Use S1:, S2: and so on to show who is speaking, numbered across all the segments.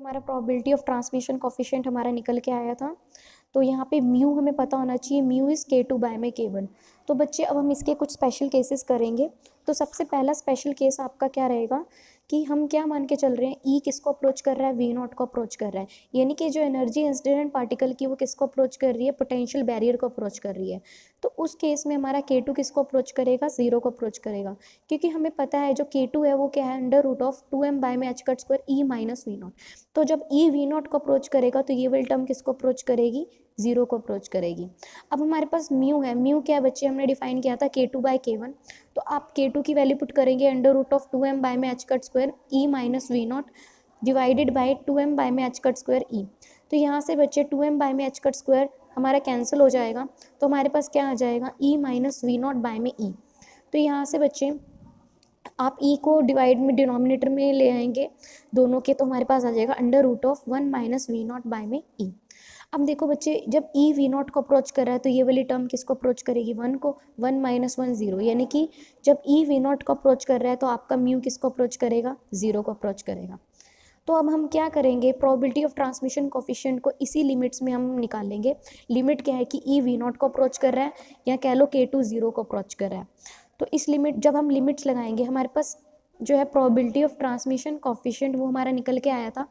S1: हमारा probability of transmission coefficient हमारा निकल के आया था। तो यहाँ पे म्यू हमें पता होना चाहिए, म्यू इज़ K2 बाय में K1। तो बच्चे अब हम इसके कुछ स्पेशल केसेस करेंगे। तो सबसे पहला स्पेशल केस आपका क्या रहेगा कि हम क्या मान के चल रहे हैं, ई किसको अप्रोच कर रहा है, वी नॉट को अप्रोच कर रहा है, यानी कि जो एनर्जी इंसिडेंट पार्टिकल की वो किसको अप्रोच कर रही है, पोटेंशियल बैरियर को अप्रोच कर रही है। तो उस केस में हमारा K2 किसको अप्रोच करेगा, जीरो को अप्रोच करेगा, क्योंकि हमें पता है जो K2 है वो क्या है, under root of 2m by में h cut square E minus V not. तो जब ई वी नॉट को अप्रोच करेगा तो ये वाली टर्म किसको अप्रोच करेगी, जीरो को अप्रोच करेगी। अब हमारे पास म्यू है, म्यू क्या है बच्चे, हमने डिफाइन किया था K2 बाय K1। तो आप K2 की वैल्यू पुट करेंगे under root of 2m by में h cut square E minus V naught divided by 2m by में h कट स्क्वायर ई। तो यहाँ से बच्चे 2m बाय में h कट स्क्वायर हमारा कैंसिल हो जाएगा, तो हमारे पास क्या आ जाएगा, E minus V naught by में ई। तो यहाँ से बच्चे आप ई को डिवाइड में डिनोमिनेटर में ले आएंगे दोनों के, तो हमारे पास आ जाएगा under root of 1 minus V naught by में ई। अब देखो बच्चे, जब ई वी नॉट को अप्रोच कर रहा है तो ये वाली टर्म किसको अप्रोच करेगी, 1 को, 1 माइनस 1 जीरो, यानी कि जब ई वी नॉट को अप्रोच कर रहा है तो आपका म्यू किसको अप्रोच करेगा, जीरो को अप्रोच करेगा। तो अब हम क्या करेंगे, प्रोबेबिलिटी ऑफ ट्रांसमिशन कोफिशिएंट को इसी लिमिट्स में हम निकालेंगे। लिमिट क्या है कि ई वी नॉट को अप्रोच कर रहा है या कह लो K2 जीरो को अप्रोच कर रहा है। तो इस लिमिट, जब हम लिमिट्स लगाएंगे हमारे पास जो है प्रोबेबिलिटी ऑफ ट्रांसमिशन कोफिशिएंट वो हमारा निकल के आया था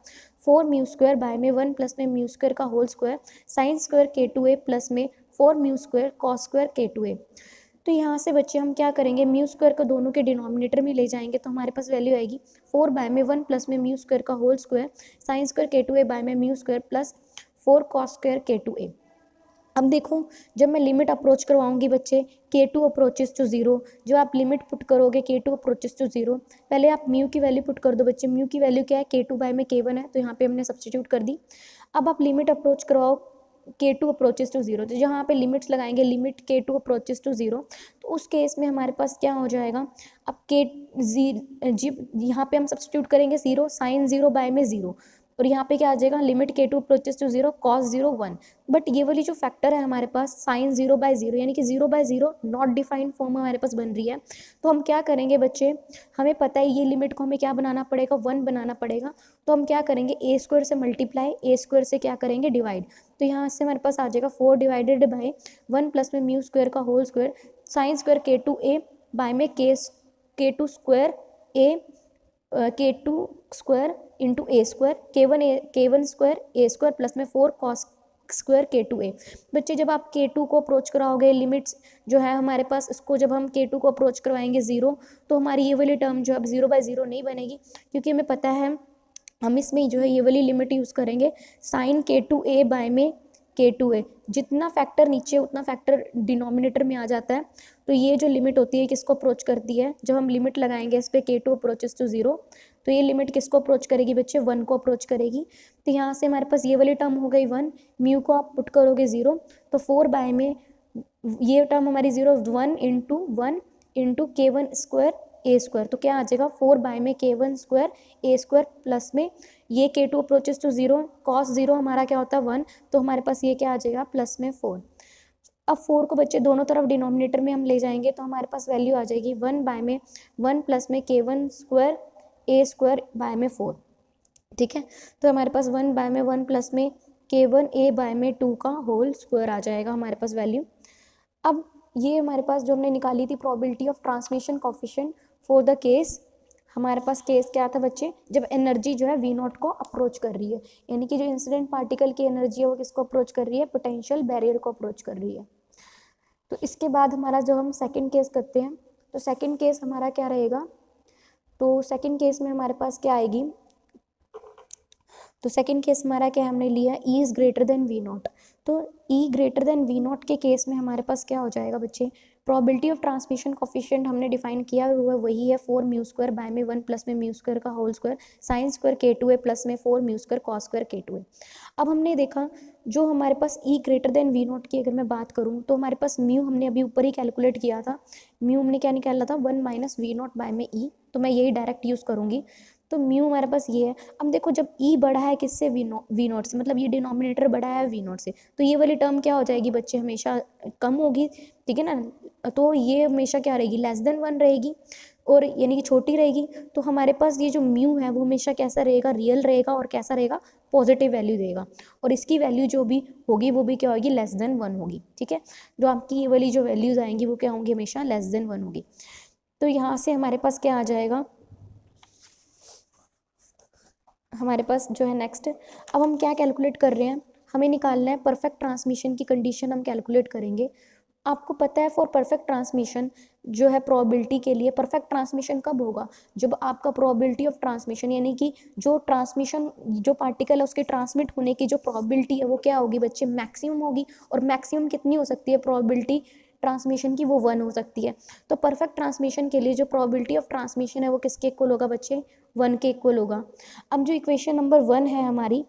S1: 4 म्यू स्क्वायर बाय में 1 प्लस में म्यू स्क्वायर का whole square sine square K2a plus में 4 mu square cos square K2a। तो यहाँ से बच्चे हम क्या करेंगे, म्यू स्क्वायर को दोनों के डिनोमिनेटर में ले जाएंगे तो हमारे पास वैल्यू आएगी 4 बाय में 1 प्लस में म्यू स्क्वायर का whole square sine square K2a by में mu square plus 4 cos square K2a। अब देखो, जब मैं लिमिट अप्रोच करवाऊंगी बच्चे K2 अप्रोचेस टू जीरो, जब आप लिमिट पुट करोगे K2 अप्रोचेस टू जीरो, पहले आप म्यू की वैल्यू पुट कर दो बच्चे। म्यू की वैल्यू क्या है, K2 बाय में K1 है, तो यहाँ पे हमने सब्सटीट्यूट कर दी। अब आप लिमिट अप्रोच करवाओ K2 अप्रोचेस टू जीरो, तो जहाँ पे लिमिट्स लगाएंगे limit K2 approaches to zero, तो उस केस में हमारे पास क्या हो जाएगा, अब यहाँ पे हम सब्सटीट्यूट करेंगे जीरो, साइन जीरो बाय में जीरो, और यहाँ पे क्या आ जाएगा, limit K2 approaches to zero cos zero 1। But ये वाली जो फैक्टर है हमारे पास साइन जीरो बाय जीरो, यानी कि zero by zero not defined form हमारे पास बन रही है। तो हम क्या करेंगे बच्चे, हमें पता है ये लिमिट को हमें क्या बनाना पड़ेगा, 1 बनाना पड़ेगा। तो हम क्या करेंगे, ए स्क्वायर से मल्टीप्लाई, ए स्क्वायर से क्या करेंगे, डिवाइड। तो यहाँ से हमारे पास आ जाएगा 4 डिवाइडेड बाय 1 प्लस में म्यू स्क्वायर का whole square sine square K2a by में K2 square a K2 square into a square K1 square A square plus में 4 कॉस स्क्वायर K2a। बच्चे जब आप K2 को अप्रोच कराओगे, लिमिट्स जो है हमारे पास, इसको जब हम K2 को अप्रोच करवाएंगे जीरो, तो हमारी ये वाली टर्म जो है जीरो बाय जीरो नहीं बनेगी, क्योंकि हमें पता है हम इसमें जो है ये वाली लिमिट यूज़ करेंगे साइन K2a बाय में K2a। जितना फैक्टर नीचे उतना फैक्टर डिनोमिनेटर में आ जाता है। तो ये जो लिमिट होती है किसको अप्रोच करती है, जब हम लिमिट लगाएंगे इस पर K2 अप्रोचेस टू जीरो, तो ये लिमिट किसको अप्रोच करेगी बच्चे, 1 को अप्रोच करेगी। तो यहाँ से हमारे पास ये वाली टर्म हो गई 1, म्यू को आप पुट करोगे जीरो, तो 4 बाय में ये टर्म हमारी जीरो 1 इंटू K1 स्क्वायर ए स्क्वायर, तो क्या आ जाएगा 4 बाय में K1 स्क्वायर ए स्क्वायर प्लस में ये K2 approaches to zero, cos zero हमारा क्या होता है 1, तो हमारे पास ये क्या आ जाएगा प्लस में 4। अब 4 को बच्चे दोनों तरफ डिनोमिनेटर में हम ले जाएंगे तो हमारे पास वैल्यू आ जाएगी 1 बाय में 1 प्लस में K1 square A square by में 4। ठीक है, तो हमारे पास 1 बाय में 1 प्लस में K1 ए बाय में 2 का होल स्क्वायर आ जाएगा हमारे पास वैल्यू। अब ये हमारे पास जो हमने निकाली थी probability of transmission coefficient for the case, हमारे पास केस क्या था बच्चे, जब एनर्जी जो है वी नॉट को अप्रोच कर रही है, यानी कि जो इंसिडेंट पार्टिकल की एनर्जी है वो किसको अप्रोच कर रही है, पोटेंशियल बैरियर को अप्रोच कर रही है। तो इसके बाद हमारा जब हम सेकंड केस करते हैं, तो सेकंड केस हमारा क्या रहेगा, तो सेकंड केस में हमारे पास क्या आएगी, तो सेकंड केस हमारा क्या हमने लिया, E is greater than V not. तो E greater than V not के केस में हमारे पास क्या हो जाएगा बच्चे, प्रोबेबिलिटी ऑफ ट्रांसमिशन कोफिशिएंट हमने डिफाइन किया हुआ वही है 4 म्यू स्क्वायर बाय में 1 प्लस में म्यू स्क्वायर का whole square sine square K2a plus में 4 mu square cos square K2a। अब हमने देखा जो हमारे पास ई ग्रेटर देन वी नॉट की अगर मैं बात करूँ तो हमारे पास म्यू हमने अभी ऊपर ही कैलकुलेट किया था, म्यू हमने क्या निकाला था 1 माइनस वी नॉट बाय में ई, तो मैं यही डायरेक्ट यूज़ करूँगी। तो म्यू हमारे पास ये है। अब देखो जब ई बढ़ा है किससे, वी नॉट से, मतलब ये डिनोमिनेटर बढ़ा है वी नॉट से, तो ये वाली टर्म क्या हो जाएगी बच्चे, हमेशा कम होगी, ठीक है ना, तो ये हमेशा क्या रहेगी, लेस देन 1 रहेगी। और यानी कि छोटी रहेगी, तो हमारे पास ये जो म्यू है वो हमेशा कैसा रहेगा, रियल रहेगा, और कैसा रहेगा, पॉजिटिव वैल्यू देगा। और इसकी वैल्यू जो भी होगी वो भी क्या होगी, लेस देन 1 होगी। ठीक है, जो आपकी ये वाली जो वैल्यूज आएंगी वो क्या होंगी, हमेशा लेस देन 1 होगी। तो यहाँ से हमारे पास क्या आ जाएगा, हमारे पास जो है नेक्स्ट, अब हम क्या कैलकुलेट कर रहे हैं, हमें निकालना है परफेक्ट ट्रांसमिशन की कंडीशन हम कैलकुलेट करेंगे। आपको पता है फॉर परफेक्ट ट्रांसमिशन जो है प्रोबेबिलिटी के लिए, परफेक्ट ट्रांसमिशन कब होगा, जब आपका प्रोबेबिलिटी ऑफ ट्रांसमिशन यानी कि जो ट्रांसमिशन जो पार्टिकल है उसके ट्रांसमिट होने की जो प्रोबेबिलिटी है वो क्या होगी बच्चे, मैक्सिमम होगी। और मैक्सिमम कितनी हो सकती है प्रोबेबिलिटी ट्रांसमिशन की, वो 1 हो सकती है। तो परफेक्ट ट्रांसमिशन के लिए जो प्रोबेबिलिटी ऑफ ट्रांसमिशन है वो किसके इक्वल होगा बच्चे, 1 के इक्वल होगा। अब जो इक्वेशन नंबर 1 है हमारी,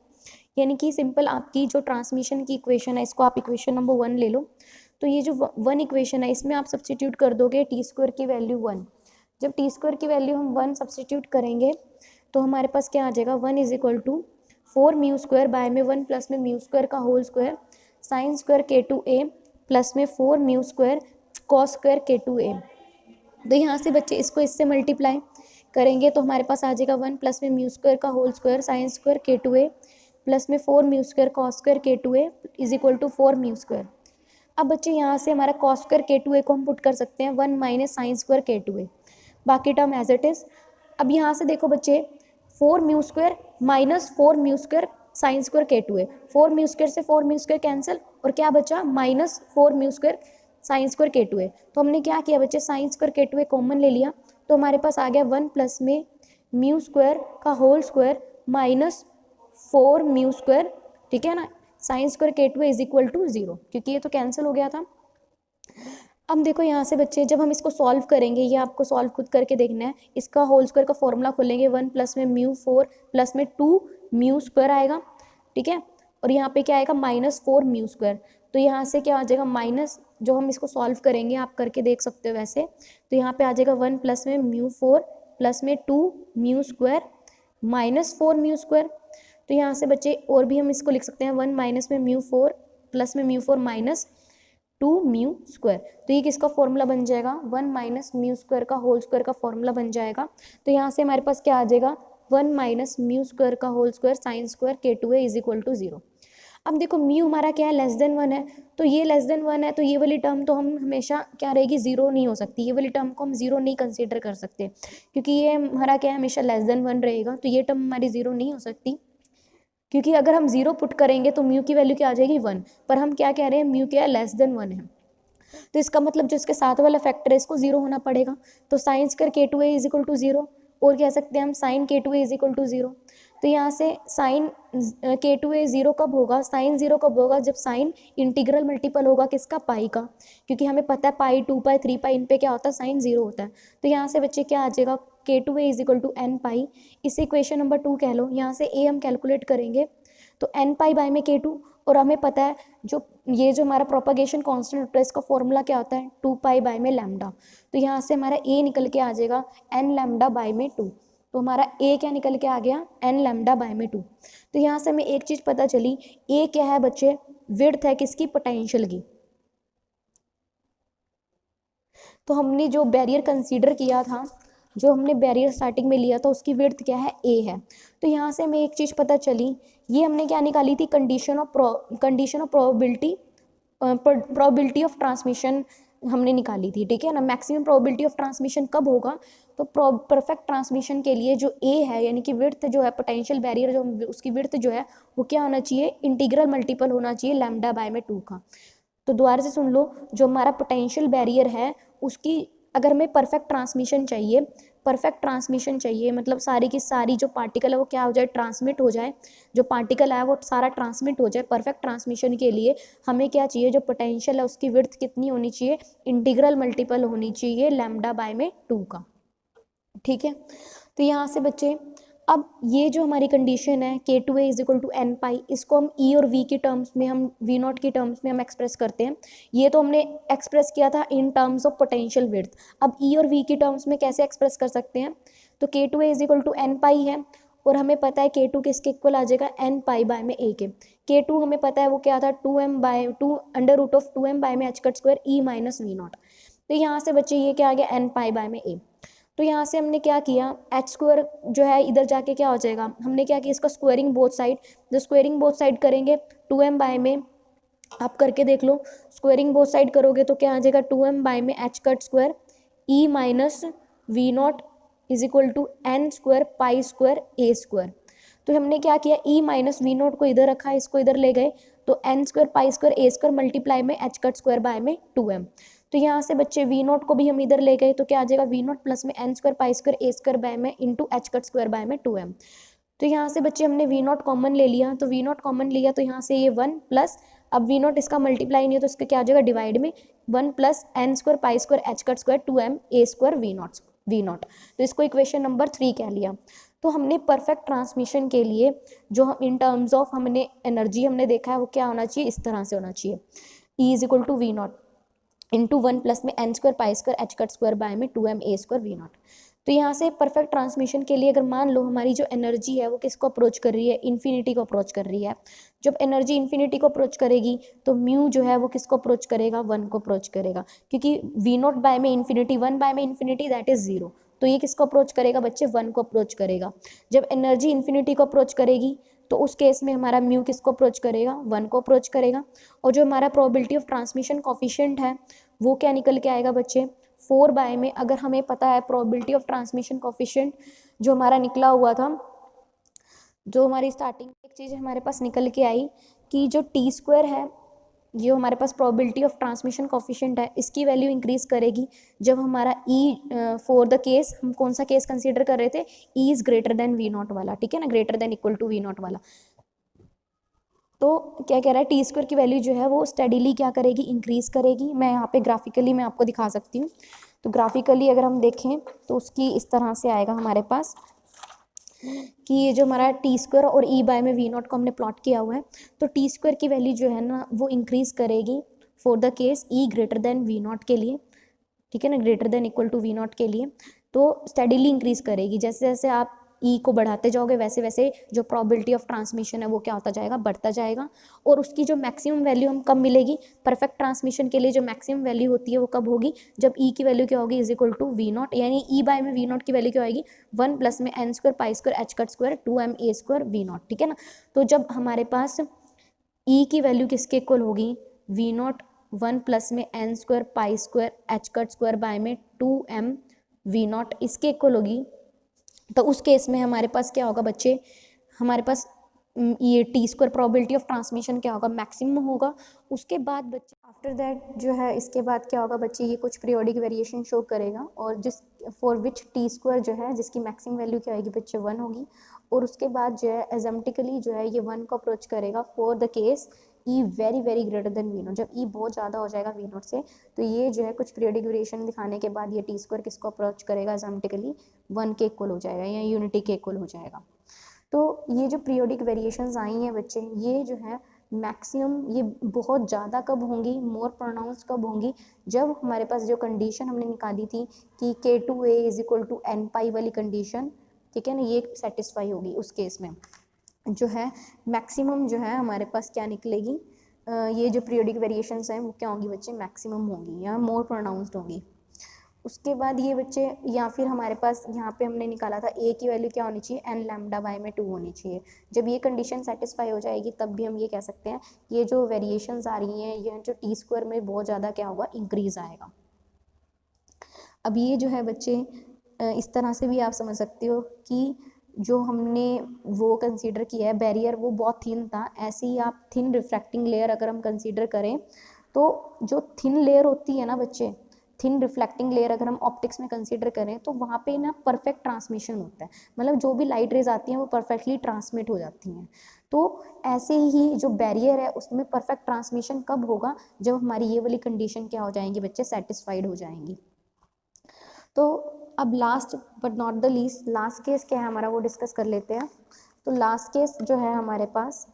S1: यानी कि सिंपल आपकी जो ट्रांसमिशन की इक्वेशन है, इसको आप इक्वेशन नंबर 1 ले लो। तो ये जो 1 इक्वेशन है इसमें आप सब्सटीट्यूट कर दोगे टी स्क्वायर की वैल्यू 1। जब टी स्क्वायर की वैल्यू हम 1 सब्सटीट्यूट करेंगे तो हमारे पास क्या आ जाएगा, 1 is equal to 4 mu square by में 1 प्लस में म्यू स्क्वायर का whole square sine square k2a plus में 4 mu square cos square k2a। तो यहाँ से बच्चे इसको इससे मल्टीप्लाई करेंगे तो हमारे पास आ जाएगा 1 प्लस में म्यू स्क्वायर का whole square sine square k2a plus में 4 mu square cos square k2a is equal to 4 mu square. अब बच्चे यहाँ से हमारा कॉस स्क्वायर k2a को हम पुट कर सकते हैं 1 माइनस साइन स्क्वायर k2a, बाकी टर्म एज इट इज। अब यहाँ से देखो बच्चे 4 mu square minus 4 mu square sine square k2a, 4 mu square से 4 म्यू स्क्वायर कैंसिल, और क्या बचा minus 4 mu square sine square k2a। तो हमने क्या किया बच्चे, साइन स्क्वायर k2a कॉमन ले लिया, तो हमारे पास आ गया 1 प्लस में म्यू स्क्वायर का whole square minus 4 mu square, ठीक है ना, sine square k2a is equal to 0, क्योंकि ये तो कैंसिल हो गया था। अब देखो यहाँ से बच्चे जब हम इसको सॉल्व करेंगे, ये आपको सॉल्व खुद करके देखना है, इसका होल स्क्वायर का फॉर्मूला खोलेंगे 1 प्लस में म्यू 4 प्लस में 2 म्यू स्क्वायर आएगा, ठीक है, और यहाँ पे क्या आएगा माइनस 4 म्यू स्क्वायर। तो यहाँ से क्या आ जाएगा माइनस, जो हम इसको सॉल्व करेंगे आप करके देख सकते हो वैसे, तो यहाँ पे आ जाएगा 1 प्लस में म्यू 4 प्लस में 2 mu square minus 4 mu square. तो यहाँ से बच्चे और भी हम इसको लिख सकते हैं 1 माइनस में म्यू 4 प्लस में म्यू 4 माइनस 2 म्यू स्क्वायर। तो ये किसका फॉर्मूला बन जाएगा, 1 माइनस म्यू स्क्वायर का होल स्क्वायर का फॉर्मूला बन जाएगा। तो यहाँ से हमारे पास क्या आ जाएगा 1 माइनस म्यू स्क्वायर का whole square sine square k2a is equal to 0। अब देखो म्यू हमारा क्या है, लेस देन 1 है, तो ये लेस देन 1 है, तो ये वाली टर्म तो हम हमेशा क्या रहेगी, 0 नहीं हो सकती, ये वाली टर्म को हम 0 नहीं कंसीडर कर सकते, क्योंकि ये हमारा क्या है हमेशा लेस देन 1 रहेगा, तो ये टर्म हमारी 0 नहीं हो सकती, क्योंकि अगर हम 0 पुट करेंगे तो म्यू की वैल्यू क्या आ जाएगी 1, पर हम क्या कह रहे हैं म्यू क्या है, लेस देन 1 है, तो इसका मतलब जो इसके साथ वाला फैक्टर है इसको 0 होना पड़ेगा। तो sine square k2a is equal to 0, और कह सकते हैं हम sign k2a is equal to 0। तो यहाँ से साइन k2a 0 कब होगा, साइन 0 कब होगा, जब साइन इंटीग्रल मल्टीपल होगा किसका, पाई का, क्योंकि हमें पता है पाई 2 पाई 3 पाई इन पे क्या होता है साइन 0 होता है। तो यहाँ से बच्चे क्या आ जाएगा k2a is equal to n pi, इसे इक्वेशन नंबर 2 कह लो। यहाँ से a हम कैलकुलेट करेंगे तो n पाई बाय में k2, और हमें पता है जो ये जो हमारा प्रोपगेशन कांस्टेंट होता है इसका फॉर्मूला क्या होता है 2 पाई बाय में लैम्डा। तो यहाँ से हमारा a निकल के आ जाएगा n लैम्डा बाय में 2, तो हमारा a क्या निकल के आ गया n लैम्डा बाय में 2। तो यहाँ से हमें एक चीज़ पता चली, a क्या है बच्चे, विड्थ है किसकी, पोटेंशियल की। तो हमने जो बैरियर कंसीडर किया था, जो हमने बैरियर स्टार्टिंग में लिया था उसकी विड्थ क्या है, a है। तो यहाँ से हमें एक चीज़ पता चली, ये हमने क्या निकाली थी, condition of probability of transmission हमने निकाली थी, ठीक है ना। मैक्सिमम प्रोबेबिलिटी ऑफ ट्रांसमिशन कब होगा, तो परफेक्ट ट्रांसमिशन के लिए जो a है यानी कि विड्थ जो है पोटेंशियल बैरियर जो उसकी विड्थ जो है वो क्या होना चाहिए, इंटीग्रल मल्टीपल होना चाहिए लैम्डा बाय में 2 का। तो दोबारा से सुन लो, जो हमारा पोटेंशियल बैरियर है उसकी अगर हमें परफेक्ट ट्रांसमिशन चाहिए, परफेक्ट ट्रांसमिशन चाहिए मतलब सारी की सारी जो पार्टिकल है वो क्या हो जाए, ट्रांसमिट हो जाए, जो पार्टिकल है वो सारा ट्रांसमिट हो जाए। परफेक्ट ट्रांसमिशन के लिए हमें क्या चाहिए, जो पोटेंशियल है उसकी विड्थ कितनी होनी चाहिए, इंटीग्रल मल्टीपल होनी चाहिए लैम्डा बाय में 2 का, ठीक है। तो यहाँ से बच्चे अब ये जो हमारी कंडीशन है k2a is equal to n pi, इसको हम e और v की टर्म्स में, हम v0 की टर्म्स में हम एक्सप्रेस करते हैं। ये तो हमने एक्सप्रेस किया था in terms of potential width, अब e और v की टर्म्स में कैसे एक्सप्रेस कर सकते हैं, तो k2a is equal to n pi है, और हमें पता है k2 किसके इक्वल आ जाएगा, n पाई बाय में a के। k2 हमें पता है वो क्या था, 2m by 2 under root of 2m by में h cut square e minus v0। तो यहाँ से बच्चे ये क्या आ गया, n पाई बाय में a। तो यहाँ से हमने क्या किया, एच स्क्वायर जो है इधर जाके क्या हो जाएगा, हमने क्या किया इसका स्क्वायरिंग बोथ साइड, जो स्क्वायरिंग बोथ साइड करेंगे 2m बाय में, आप करके देख लो, स्क्वायरिंग बोथ साइड करोगे तो क्या आ जाएगा 2m बाय में H cut square E minus V naught is equal to n square pi square A square. तो हमने क्या किया, ई माइनस वी नॉट को इधर रखा, इसको इधर ले गए, तो एन स्क्वायर पाई स्क्वायर ए स्क्वायर मल्टीप्लाई में एच कट स्क्वायर बाय में 2m। तो यहाँ से बच्चे वी नॉट को भी हम इधर ले गए, तो क्या आ जाएगा वी नॉट प्लस में N square pi square A square by में into H cut square by में 2m। तो यहाँ से बच्चे हमने वी नॉट कॉमन ले लिया, तो वी नॉट कॉमन लिया तो यहाँ से ये 1 प्लस, अब वी नॉट इसका मल्टीप्लाई नहीं है तो इसका क्या आ जाएगा डिवाइड में 1 plus n square pi square H cut square 2m a square V not. तो इसको इक्वेशन नंबर 3 कह लिया। तो हमने परफेक्ट ट्रांसमिशन के लिए जो हम इन टर्म्स ऑफ हमने एनर्जी हमने देखा है वो क्या होना चाहिए, इस तरह से होना चाहिए, E is equal to V nought into 1 plus में N square pi square H cut square by में 2m a square V not. तो यहाँ से परफेक्ट ट्रांसमिशन के लिए अगर मान लो हमारी जो एनर्जी है वो किसको अप्रोच कर रही है, इन्फिनिटी को अप्रोच कर रही है। जब एनर्जी इन्फिनिटी को अप्रोच करेगी तो म्यू जो है वो किसको अप्रोच करेगा, 1 को अप्रोच करेगा, क्योंकि वी नॉट बाय में इन्फिनिटी 1 बाय में इन्फिनिटी दैट इज 0, तो ये किसको अप्रोच करेगा बच्चे, 1 को अप्रोच करेगा। जब एनर्जी इन्फिनिटी को अप्रोच करेगी तो उस केस में हमारा म्यू किसको अप्रोच करेगा, 1 को अप्रोच करेगा। और जो हमारा प्रोबेबिलिटी ऑफ ट्रांसमिशन कोफिशिएंट है वो क्या निकल के आएगा बच्चे, 4 बाय में, अगर हमें पता है प्रोबेबिलिटी ऑफ ट्रांसमिशन कोफिशिएंट जो हमारा निकला हुआ था, जो हमारी स्टार्टिंग एक चीज़ हमारे पास निकल के आई कि जो टी स्क्वायर है, जो हमारे पास प्रोबेबिलिटी ऑफ ट्रांसमिशन कोफिशिएंट है, इसकी वैल्यू इंक्रीज करेगी जब हमारा ई फॉर द केस, हम कौन सा केस कंसीडर कर रहे थे, E is greater than V naught वाला, ठीक है ना, greater than equal to V naught वाला। तो क्या कह रहा है, टी स्क्वायर की वैल्यू जो है वो स्टडीली क्या करेगी, इंक्रीज करेगी। मैं यहाँ पे ग्राफिकली मैं आपको दिखा सकती हूँ। तो ग्राफिकली अगर हम देखें तो उसकी इस तरह से आएगा हमारे पास कि ये जो हमारा टी स्क्वायर और ई बाय में वी नॉट को हमने प्लॉट किया हुआ है, तो टी स्क्वायर की वैल्यू जो है ना वो इंक्रीज करेगी for the case E greater than V not के लिए, ठीक है ना, greater than equal to V not के लिए। तो स्टडीली इंक्रीज करेगी, जैसे जैसे आप ई को बढ़ाते जाओगे वैसे वैसे जो प्रोबेबिलिटी ऑफ ट्रांसमिशन है वो क्या होता जाएगा, बढ़ता जाएगा। और उसकी जो मैक्सिमम वैल्यू हम कब मिलेगी, परफेक्ट ट्रांसमिशन के लिए जो मैक्सिमम वैल्यू होती है वो कब होगी, जब ई की वैल्यू क्या होगी, is equal to V naught, यानी ई बाय में वी नॉट की वैल्यू क्या होगी, 1 प्लस में N square pi square H cut square 2m a square V naught, ठीक है ना। तो जब हमारे पास ई की वैल्यू किसके इक्वल होगी, वी नॉट 1 प्लस में N square pi square H cut square by में 2m वी नॉट इसके इक्वल होगी, तो उस केस में हमारे पास क्या होगा बच्चे, हमारे पास ये T square probability of transmission क्या होगा, मैक्सिमम होगा। उसके बाद बच्चे आफ्टर दैट जो है इसके बाद क्या होगा बच्चे, ये कुछ पीरियोडिक वेरिएशन शो करेगा, और जिस फॉर विच टी स्क्वायर जो है जिसकी मैक्सिमम वैल्यू क्या आएगी बच्चे 1 होगी। और उसके बाद जो है एजम्पटिकली जो है ये 1 को अप्रोच करेगा for the case E very very greater than V not, जब ई बहुत ज़्यादा हो जाएगा वी नॉट से, तो ये जो है कुछ पीरियोडिक वेरिएशन दिखाने के बाद ये टी स्क्वायर किसको अप्रोच करेगा, एजम्पटिकली 1 के इक्वल हो जाएगा या यूनिटी के इक्वल हो जाएगा। तो ये जो पीरियोडिक वेरिएशंस आई हैं बच्चे, ये जो है मैक्सिमम ये बहुत ज़्यादा कब होंगी, मोर प्रोनाउंस कब होंगी, जब हमारे पास जो कंडीशन हमने निकाली थी कि K2A is equal to N pi वाली कंडीशन, ठीक है ना, ये सेटिस्फाई होगी। उस केस में जो है मैक्सिमम जो है हमारे पास क्या निकलेगी, ये जो पीरियोडिक वेरिएशंस हैं वो क्या होंगी बच्चे, मैक्सिमम होंगी या मोर प्रोनाउंस्ड होंगी। उसके बाद ये बच्चे, या फिर हमारे पास यहाँ पे हमने निकाला था ए की वैल्यू क्या होनी चाहिए, एन लैम्डा बाय में 2 होनी चाहिए। जब ये कंडीशन सेटिस्फाई हो जाएगी तब भी हम ये कह सकते हैं ये जो वेरिएशंस आ रही हैं ये जो टी स्क्वायर में बहुत ज़्यादा क्या होगा, इंक्रीज आएगा। अब ये जो है बच्चे इस तरह से भी आप समझ सकते हो कि जो हमने वो कंसीडर किया है बैरियर वो बहुत थिन था, ऐसे ही आप थिन रिफ्रैक्टिंग लेयर अगर हम कंसीडर करें तो जो थिन लेयर होती है ना बच्चे, थिन रिफ्लेक्टिंग लेयर अगर हम ऑप्टिक्स में कंसीडर करें तो वहाँ पे ना परफेक्ट ट्रांसमिशन होता है, मतलब जो भी लाइट रेज आती हैं वो परफेक्टली ट्रांसमिट हो जाती हैं। तो ऐसे ही जो बैरियर है उसमें परफेक्ट ट्रांसमिशन कब होगा, जब हमारी ये वाली कंडीशन क्या हो जाएंगी बच्चे, सेटिस्फाइड हो जाएंगी। तो अब last but not the least, last case क्या है हमारा वो डिस्कस कर लेते हैं। तो लास्ट केस जो है हमारे पास,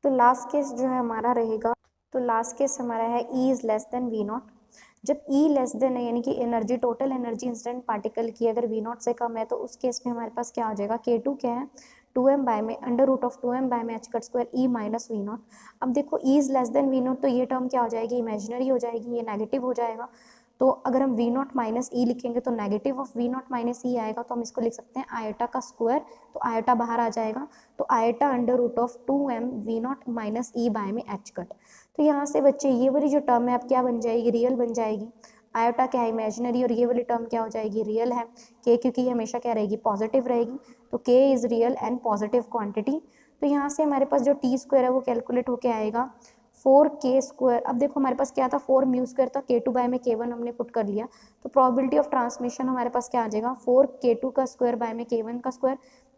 S1: तो लास्ट केस जो है हमारा रहेगा, तो लास्ट केस हमारा है E is less than V not. जब ई लेस देन है यानी कि energy, total energy incident particle की अगर वी नॉट से कम है तो उस केस में हमारे पास क्या आ जाएगा, K2 क्या है 2m बाय में under root of 2m by में H cut square E minus V nought. अब देखो E is less than V not तो ये टर्म क्या हो जाएगी, इमेजिनरी हो जाएगी, ये नेगेटिव हो जाएगा। तो अगर हम वी नॉट माइनस ई लिखेंगे तो negative of V not minus E आएगा, तो हम इसको लिख सकते हैं आयोटा का स्क्वायर, तो आयोटा बाहर आ जाएगा, तो iota under root of 2m V not minus E by में एच कट। तो यहाँ से बच्चे ये वाली जो टर्म है अब क्या बन जाएगी, रियल बन जाएगी। आयोटा क्या है, इमेजिनरी, और ये वाली टर्म क्या हो जाएगी, रियल है। के क्योंकि ये हमेशा क्या रहेगी, पॉजिटिव रहेगी, तो के is real and positive quantity. तो यहाँ से हमारे पास जो टी स्क्वायर है वो कैलकुलेट होके आएगा 4k स्क्वायर। अब देखो हमारे पास क्या था, 4 म्यू स्क्वायर था, k2 बाय में k1 हमने पुट कर लिया, तो प्रोबेबिलिटी ऑफ ट्रांसमिशन हमारे पास क्या आ जाएगा, 4k2 का स्क्वायर बाय में k1 का स्क्वायर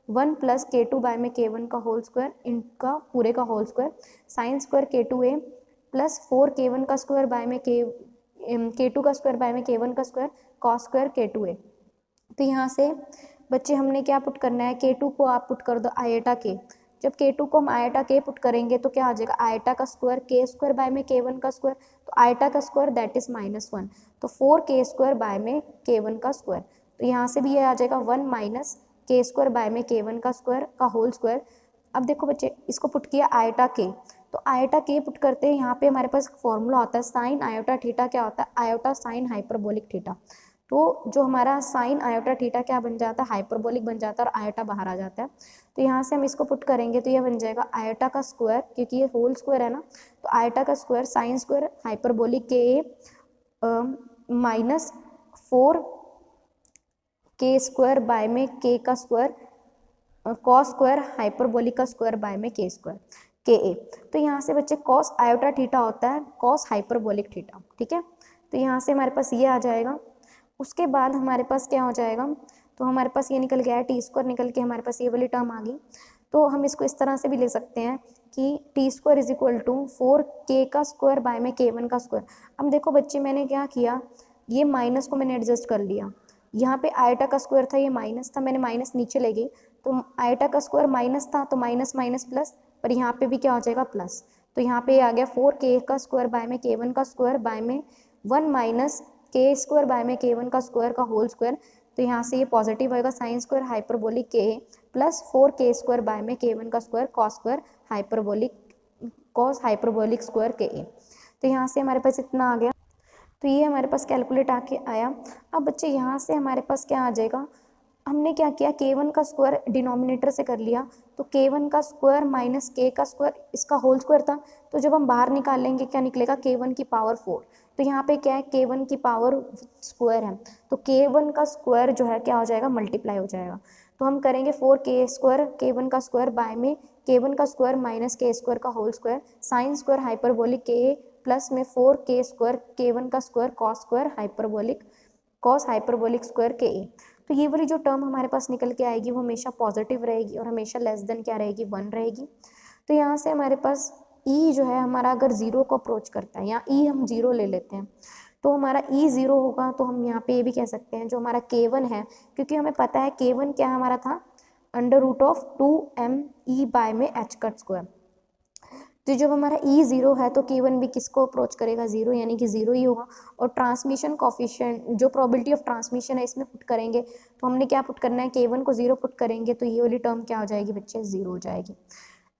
S1: 1 प्लस k2 बाय में k1 का होल स्क्वायर इनका पूरे का whole square sine square k2a plus 4k1 का स्क्वायर बाय में k2 का स्क्वायर बाय में k1 का स्क्वायर कॉस स्क्वायर k2a। तो यहाँ से बच्चे हमने क्या पुट करना है, k2 को आप पुट कर दो आयोटा के, जब k2 को हम आयोटा के पुट करेंगे तो क्या आ जाएगा, आयोटा का स्क्वायर k स्क्वायर बाय में k1 का स्क्वायर, तो आयोटा का स्क्वायर दैट इज -1, तो 4k स्क्वायर बाय में k1 का स्क्वायर, तो यहाँ से भी ये आ जाएगा 1 माइनस k स्क्वायर बाय में k1 का स्क्वायर का होल स्क्वायर। अब देखो बच्चे इसको पुट किया आयोटा के, तो आयोटा के पुट करते हैं, यहाँ पे हमारे पास फॉर्मूला होता है साइन आयोटा थीटा, क्या होता है, आयोटा साइन हाइपरबोलिक थीटा। तो जो हमारा साइन आयोटा थीटा क्या बन जाता है, हाइपरबोलिक बन जाता है, और आयोटा बाहर आ जाता है। तो यहाँ से हम इसको पुट करेंगे तो ये बन जाएगा आयोटा का स्क्वायर, क्योंकि ये होल स्क्वायर है ना, तो आयोटा का स्क्वायर साइन स्क्वायर हाइपरबोलिक के माइनस 4k स्क्वायर बाय में k का स्क्वायर कॉस स्क्वायर हाइपरबोलिक का स्क्वायर बाय में k स्क्वायर के ए। तो यहाँ से बच्चे कॉस आयोटा थीटा होता है कॉस हाइपरबोलिक थीटा, ठीक है। तो यहाँ से हमारे पास ये आ जाएगा, उसके बाद हमारे पास क्या हो जाएगा, तो हमारे पास ये निकल गया है टी स्क्वायर, निकल के हमारे पास ये वाली टर्म आ गई। तो हम इसको इस तरह से भी ले सकते हैं कि T square is equal to 4k का स्क्वायर बाय में k1 का स्क्वायर। अब देखो बच्चे मैंने क्या किया, ये माइनस को मैंने एडजस्ट कर लिया, यहाँ पे आयोटा का स्क्वायर था, ये माइनस था, मैंने माइनस नीचे ले गई, तो आयोटा का स्क्वायर माइनस था तो माइनस माइनस प्लस, पर यहाँ पे भी क्या हो जाएगा प्लस, तो यहाँ पे आ गया 4k का स्क्वायर बाय में k1 का स्क्वायर बाय में 1 माइनस k स्क्वायर बाय में k1 का स्क्वायर का होल स्क्वायर। तो यहाँ से ये पॉजिटिव होएगा sign square hyperbolic k plus 4k square by में k1 का square cos square hyperbolic cos hyperbolic square के। तो यहाँ से हमारे पास इतना आ गया, तो ये हमारे पास कैलकुलेट आके आया। अब बच्चे यहाँ से हमारे पास क्या आ जाएगा, हमने क्या किया, k1 का स्क्वायर डिनोमिनेटर से कर लिया, तो k1 का स्क्वायर माइनस k का स्क्वायर इसका होल स्क्वायर था, तो जब हम बाहर निकालेंगे क्या निकलेगा, k1 की पावर 4। तो यहाँ पे क्या है, k1 की पावर स्क्वायर है, तो k1 का स्क्वायर जो है क्या हो जाएगा, मल्टीप्लाई हो जाएगा। तो हम करेंगे 4k स्क्वायर k1 का स्क्वायर बाय में k1 का स्क्वायर माइनस k स्क्वायर का whole square sine square hyperbolic k plus में 4k स्क्वायर k1 का square cos square hyperbolic cos hyperbolic square k a. तो ये वाली जो टर्म हमारे पास निकल के आएगी वो हमेशा पॉजिटिव रहेगी और हमेशा लेस देन क्या रहेगी, 1 रहेगी। तो यहाँ से हमारे पास ई जो है हमारा अगर 0 को अप्रोच करता है, या ई हम 0 ले लेते हैं, तो हमारा ई 0 होगा, तो हम यहाँ पे ये भी कह सकते हैं जो हमारा k1 है, क्योंकि हमें पता है k1 क्या हमारा था, under root of 2m E by में h कट स्क्वायर। तो जब हमारा ई 0 है तो k1 भी किसको अप्रोच करेगा, 0, यानी कि 0 ही होगा। और ट्रांसमिशन कॉफिशिएंट जो प्रोबेबिलिटी ऑफ ट्रांसमिशन है इसमें पुट करेंगे, तो हमने क्या पुट करना है, k1 को 0 पुट करेंगे, तो ये वाली टर्म क्या हो जाएगी बच्चे, 0 हो जाएगी।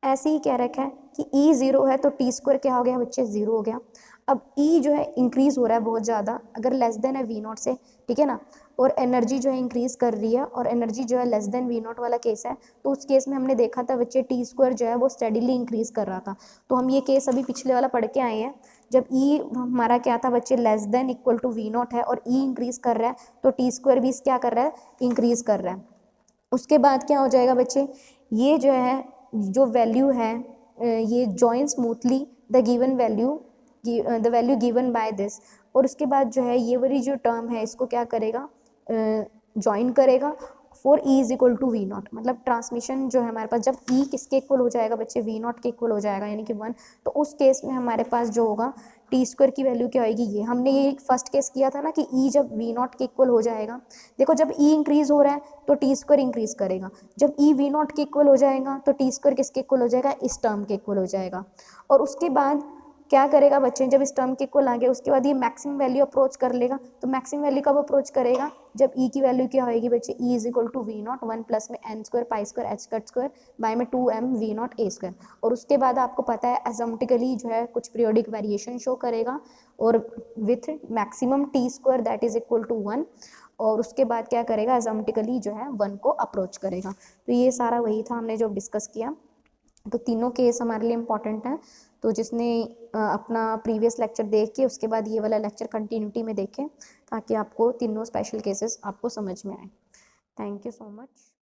S1: ऐसे ही कह रखा है कि ई 0 है तो टी स्क्वायर क्या हो गया बच्चे, 0 हो गया। अब ई जो है इंक्रीज हो रहा है बहुत ज़्यादा, अगर लेस देन है वी नॉट से, ठीक है ना, और एनर्जी जो है इंक्रीज कर रही है, और एनर्जी जो है लेस देन वी नॉट वाला केस है, तो उस केस में हमने देखा था बच्चे टी स्क्वायर जो है वो स्टेडीली इंक्रीज कर रहा था। तो हम ये केस अभी पिछले वाला पढ़ के आए हैं, जब ई हमारा क्या था बच्चे, less than equal to V naught है और ई इंक्रीज कर रहा है, तो टी स्क्वायर भी क्या कर रहा है, इंक्रीज कर रहा है। उसके बाद क्या हो जाएगा बच्चे, ये जो है जो वैल्यू है ये join smoothly the given value the value given by this, और उसके बाद जो है ये वाली जो टर्म है इसको क्या करेगा, ज्वाइन करेगा for E is equal to V naught. मतलब ट्रांसमिशन जो है हमारे पास, जब ई किसके इक्वल हो जाएगा बच्चे, वी नॉट के इक्वल हो जाएगा, यानी कि 1, तो उस केस में हमारे पास जो होगा टी स्क्वायर की वैल्यू क्या होगी, ये हमने ये फर्स्ट केस किया था ना कि ई जब वी नॉट के इक्वल हो जाएगा, देखो जब ई इंक्रीज हो रहा है तो टी स्क्वायर इंक्रीज करेगा, जब ई वी नॉट के इक्वल हो जाएगा तो टी स्क्वायर किसके इक्वल हो जाएगा, इस टर्म के इक्वल हो जाएगा। और उसके बाद क्या करेगा बच्चे, जब इस टर्म के इक्वल आ गया उसके बाद ये मैक्सिमम वैल्यू अप्रोच कर लेगा। तो मैक्सिमम वैल्यू कब अप्रोच करेगा, जब ई की वैल्यू क्या होगी बच्चे, E is equal to V not 1 plus में N square pi square H cut square by में 2m V not a square. और उसके बाद आपको पता है एजम्पटिकली जो है कुछ पीरियोडिक वेरिएशन शो करेगा और with maximum T square that is equal to 1। और उसके बाद क्या करेगा, एजम्पटिकली जो है 1 को अप्रोच करेगा। तो ये सारा वही था हमने जो डिस्कस किया। तो तीनों केस हमारे लिए इम्पॉर्टेंट हैं। तो जिसने अपना प्रीवियस लेक्चर देख के उसके बाद ये वाला लेक्चर कंटिन्यूटी में देखें ताकि आपको तीनों स्पेशल केसेस आपको समझ में आए। Thank you so much.